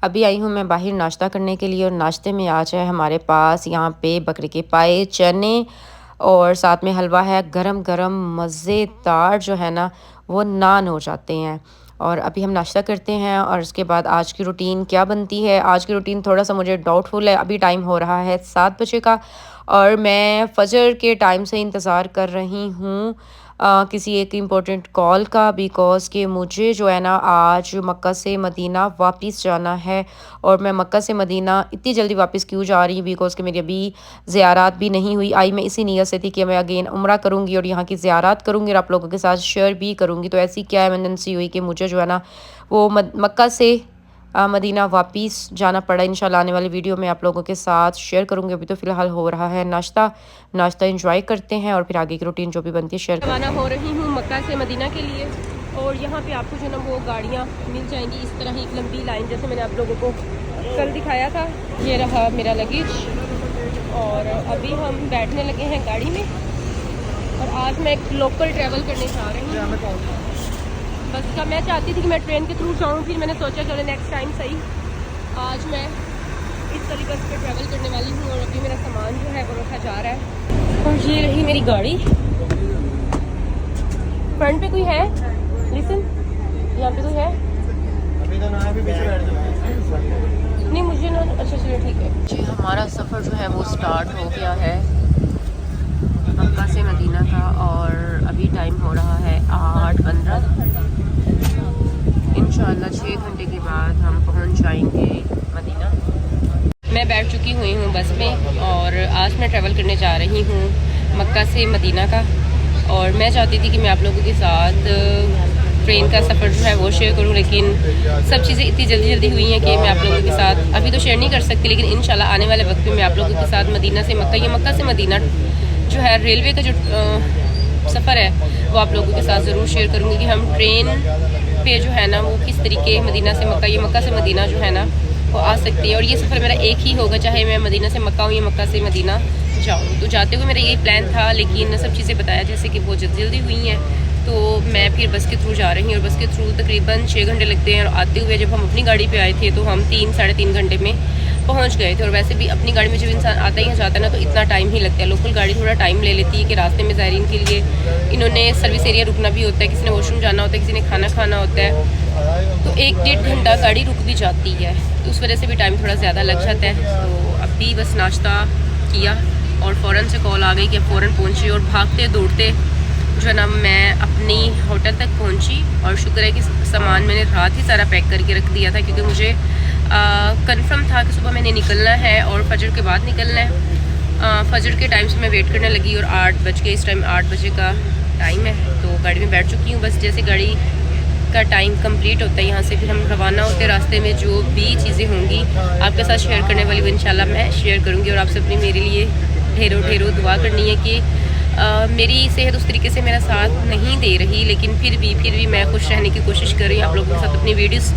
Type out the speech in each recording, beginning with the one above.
अभी आई हूँ मैं बाहर नाश्ता करने के लिए और नाश्ते में आज है हमारे पास यहाँ पे बकरे के पाए, चने और साथ में हलवा है। गरम-गरम मज़ेदार जो है ना वो नान हो जाते हैं। और अभी हम नाश्ता करते हैं और उसके बाद आज की रूटीन क्या बनती है। आज की रूटीन थोड़ा-सा मुझे डाउटफुल है। अभी टाइम हो रहा है 7 बजे का और मैं फ़जर के टाइम से इंतज़ार कर रही हूँ किसी एक इम्पोर्टेंट कॉल का, बिकॉज़ कि मुझे जो है ना आज मक्का से मदीना वापस जाना है। और मैं मक्का से मदीना इतनी जल्दी वापस क्यों जा रही हूँ, बिकॉज़ कि मेरी अभी ज़ियारत भी नहीं हुई। आई मैं इसी नीयत से थी कि मैं अगेन उम्रा करूँगी और यहाँ की ज़ियारत करूँगी और आप लोगों के साथ शेयर भी करूँगी। तो ऐसी क्या इमरजेंसी हुई कि मुझे जो है ना वो मक्का से मदीना वापस जाना पड़ा। इंशाल्लाह आने वाली वीडियो में आप लोगों के साथ शेयर करूँगी। अभी तो फ़िलहाल हो रहा है नाश्ता। नाश्ता एंजॉय करते हैं और फिर आगे की रूटीन जो भी बनती है शेयर करते हैं। रवाना हो रही हूँ मक्का से मदीना के लिए और यहाँ पे आपको जो ना वो गाड़ियाँ मिल जाएंगी इस तरह ही एक लंबी लाइन, जैसे मैंने आप लोगों को कल दिखाया था। ये रहा मेरा लगेज और अभी हम बैठने लगे हैं गाड़ी में और आज मैं एक लोकल ट्रैवल करने जा रही हूँ। बस का मैं चाहती थी कि मैं ट्रेन के थ्रू जाऊँ, फिर मैंने सोचा चलो नेक्स्ट टाइम सही। आज मैं इस तरीके से ट्रैवल करने वाली हूँ और अभी मेरा सामान जो है वो रखा जा रहा है। और ये रही मेरी गाड़ी। फ्रंट पे कोई है? लिसन, यहाँ पे कोई है? अभी तो ना है, अभी पीछे बैठ जाओ। नहीं मुझे ना, अच्छा चलो ठीक है जी। हमारा सफ़र जो है वो स्टार्ट हो गया है मक्का से मदीना का और अभी टाइम हो रहा है 8:15। इंशाल्लाह 6 घंटे के बाद हम पहुंच जाएंगे मदीना। मैं बैठ चुकी हुई हूँ बस में और आज मैं ट्रैवल करने जा रही हूँ मक्का से मदीना का। और मैं चाहती थी कि मैं आप लोगों के साथ ट्रेन का सफ़र जो है वो शेयर करूँ, लेकिन सब चीज़ें इतनी जल्दी जल्दी हुई हैं कि मैं आप लोगों के साथ अभी तो शेयर नहीं कर सकती। लेकिन इंशाल्लाह आने वाले वक्त में मैं आप लोगों के साथ मदीना से मक्का या मक्का से मदीना जो है रेलवे का जो सफ़र है वो आप लोगों के साथ ज़रूर शेयर करूँगी कि हम ट्रेन पे जो है ना वो किस तरीके मदीना से मक्का या मक्का से मदीना जो है ना वो आ सकती है। और ये सफ़र मेरा एक ही होगा, चाहे मैं मदीना से मक्का हूँ या मक्का से मदीना जाऊँ। तो जाते हुए मेरा यही प्लान था, लेकिन सब चीज़ें बताया जैसे कि बहुत जल्दी हुई हैं, तो मैं फिर बस के थ्रू जा रही हूँ। और बस के थ्रू तकरीबन 6 घंटे लगते हैं और आते हुए जब हम अपनी गाड़ी पे आए थे तो हम 3-3.5 घंटे में पहुँच गए थे। और वैसे भी अपनी गाड़ी में जब इंसान आता ही जाता है ना तो इतना टाइम ही लगता है। लोकल गाड़ी थोड़ा टाइम ले लेती है कि रास्ते में ज़ायरीन के लिए इन्होंने सर्विस एरिया रुकना भी होता है, किसी ने वॉशरूम जाना होता है, किसी ने खाना खाना होता है, तो 1-1.5 घंटा गाड़ी रुक भी जाती है, तो उस वजह से भी टाइम थोड़ा ज़्यादा लग जाता है। तो अभी बस नाश्ता किया और फ़ौरन से कॉल आ गई कि फ़ौरन पहुँची और भागते दौड़ते जो है ना मैं अपनी होटल तक पहुँची। और शुक्र है कि सामान मैंने रात ही सारा पैक करके रख दिया था, क्योंकि मुझे कंफर्म था कि सुबह मैंने निकलना है और फजर के बाद निकलना है। फजर के टाइम से मैं वेट करने लगी और 8 बज के, इस टाइम 8 बजे का टाइम है। तो गाड़ी में बैठ चुकी हूँ। बस जैसे गाड़ी का टाइम कंप्लीट होता है यहाँ से फिर हम रवाना होते हैं। रास्ते में जो भी चीज़ें होंगी आपके साथ शेयर करने वाली वो इंशाल्लाह मैं शेयर करूँगी। और आपसे अपनी मेरे लिए ढेरों ढेरों दुआ करनी है कि मेरी सेहत उस तरीके से मेरा साथ नहीं दे रही, लेकिन फिर भी मैं खुश रहने की कोशिश कर रही हूँ। आप लोगों के साथ अपनी वीडियोस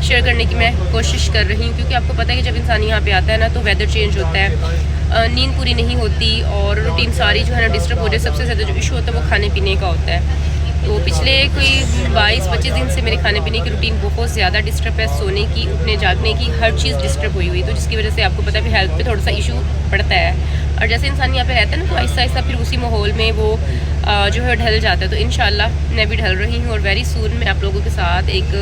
शेयर करने की मैं कोशिश कर रही हूँ, क्योंकि आपको पता है कि जब इंसान यहाँ पे आता है ना तो वेदर चेंज होता है, नींद पूरी नहीं होती और रूटीन सारी जो है ना डिस्टर्ब हो जाए। सबसे ज़्यादा जो इशू होता है वो खाने पीने का होता है। तो पिछले कोई 22-25 दिन से मेरे खाने पीने की रूटीन बहुत ज़्यादा डिस्टर्ब है। सोने की, उठने जागने की, हर चीज़ डिस्टर्ब हुई, तो जिसकी वजह से आपको पता है कि हेल्थ पे थोड़ा सा इशू पड़ता है। और जैसे इंसान यहाँ पे रहता है ना तो आहिस्ता आहिस्ता फिर उसी माहौल में वो जो है ढल जाता है। तो इंशाल्लाह मैं भी ढल रही हूँ और वेरी सून मैं आप लोगों के साथ एक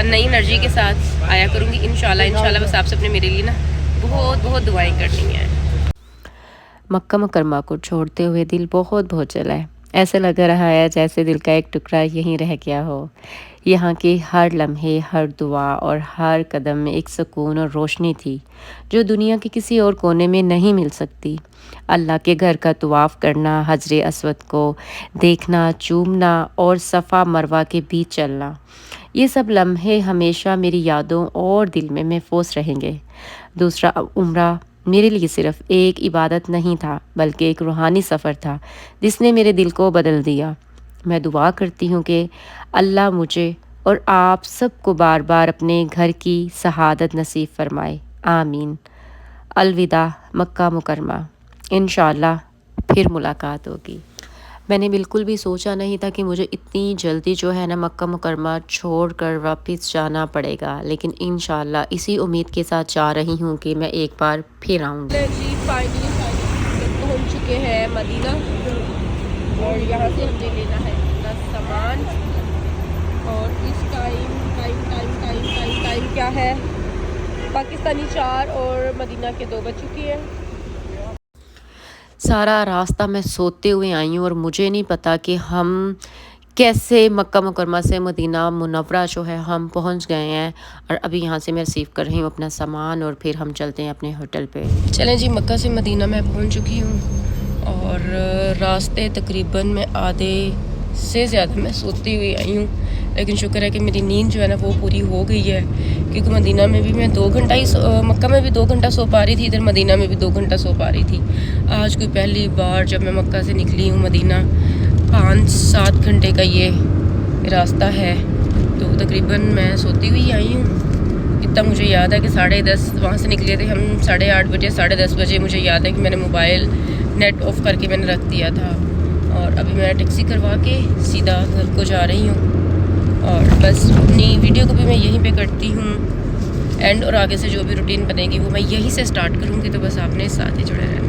नई एनर्जी के साथ आया करूँगी इंशाल्लाह। बस आपसे अपने मेरे लिए ना बहुत बहुत दुआएँ करनी हैं। मक्का मुकरमा को छोड़ते हुए दिल बहुत बहुत चला है। ऐसा लग रहा है जैसे दिल का एक टुकड़ा यहीं रह गया हो। यहाँ के हर लम्हे, हर दुआ और हर कदम में एक सुकून और रोशनी थी जो दुनिया के किसी और कोने में नहीं मिल सकती। अल्लाह के घर का तवाफ़ करना, हजर अस्वद को देखना, चूमना और सफ़ा मरवा के बीच चलना, ये सब लम्हे हमेशा मेरी यादों और दिल में महफूज रहेंगे। दूसरा उम्रा मेरे लिए सिर्फ़ एक इबादत नहीं था, बल्कि एक रूहानी सफ़र था जिसने मेरे दिल को बदल दिया। मैं दुआ करती हूँ कि अल्लाह मुझे और आप सबको बार बार अपने घर की शहादत नसीब फरमाए। आमीन। अलविदा मक्का मुकरमा। इंशाअल्लाह फिर मुलाकात होगी। मैंने बिल्कुल भी सोचा नहीं था कि मुझे इतनी जल्दी जो है ना मक्का मुकरमा छोड़कर वापस जाना पड़ेगा, लेकिन इंशाल्लाह इसी उम्मीद के साथ जा रही हूँ कि मैं एक बार फिर आऊँगी। जी फाइनली पहुंच चुके हैं मदीना और यहाँ से हमने लेना है अपना सामान। और इस टाइम क्या है, पाकिस्तानी 4 और मदीना के 2 बज चुकी हैं। सारा रास्ता मैं सोते हुए आई हूँ और मुझे नहीं पता कि हम कैसे मक्का मुकरमा से मदीना मुनव्वरा जो है हम पहुँच गए हैं। और अभी यहाँ से मैं रिसीव कर रही हूँ अपना सामान और फिर हम चलते हैं अपने होटल पे। चलें जी, मक्का से मदीना मैं पहुँच चुकी हूँ और रास्ते तकरीबन मैं आधे से ज़्यादा मैं सोती हुई आई हूँ, लेकिन शुक्र है कि मेरी नींद जो है ना वो पूरी हो गई है, क्योंकि मदीना में भी मैं 2 घंटा ही मक्का में भी 2 घंटा सो पा रही थी, इधर मदीना में भी 2 घंटा सो पा रही थी। आज कोई पहली बार जब मैं मक्का से निकली हूँ मदीना, 5-7 घंटे का ये रास्ता है, तो तकरीबन मैं सोती हुई आई हूँ। इतना मुझे याद है कि 10:30 वहाँ से निकले थे हम, 8:30 बजे 10:30 बजे मुझे याद है कि मैंने मोबाइल नेट ऑफ़ करके मैंने रख दिया था। और अभी मैं टैक्सी करवा के सीधा घर को जा रही हूँ और बस अपनी वीडियो को भी मैं यहीं पे करती हूँ एंड, और आगे से जो भी रूटीन बनेगी वो मैं यहीं से स्टार्ट करूँगी, तो बस आपने साथ ही जुड़े रहना।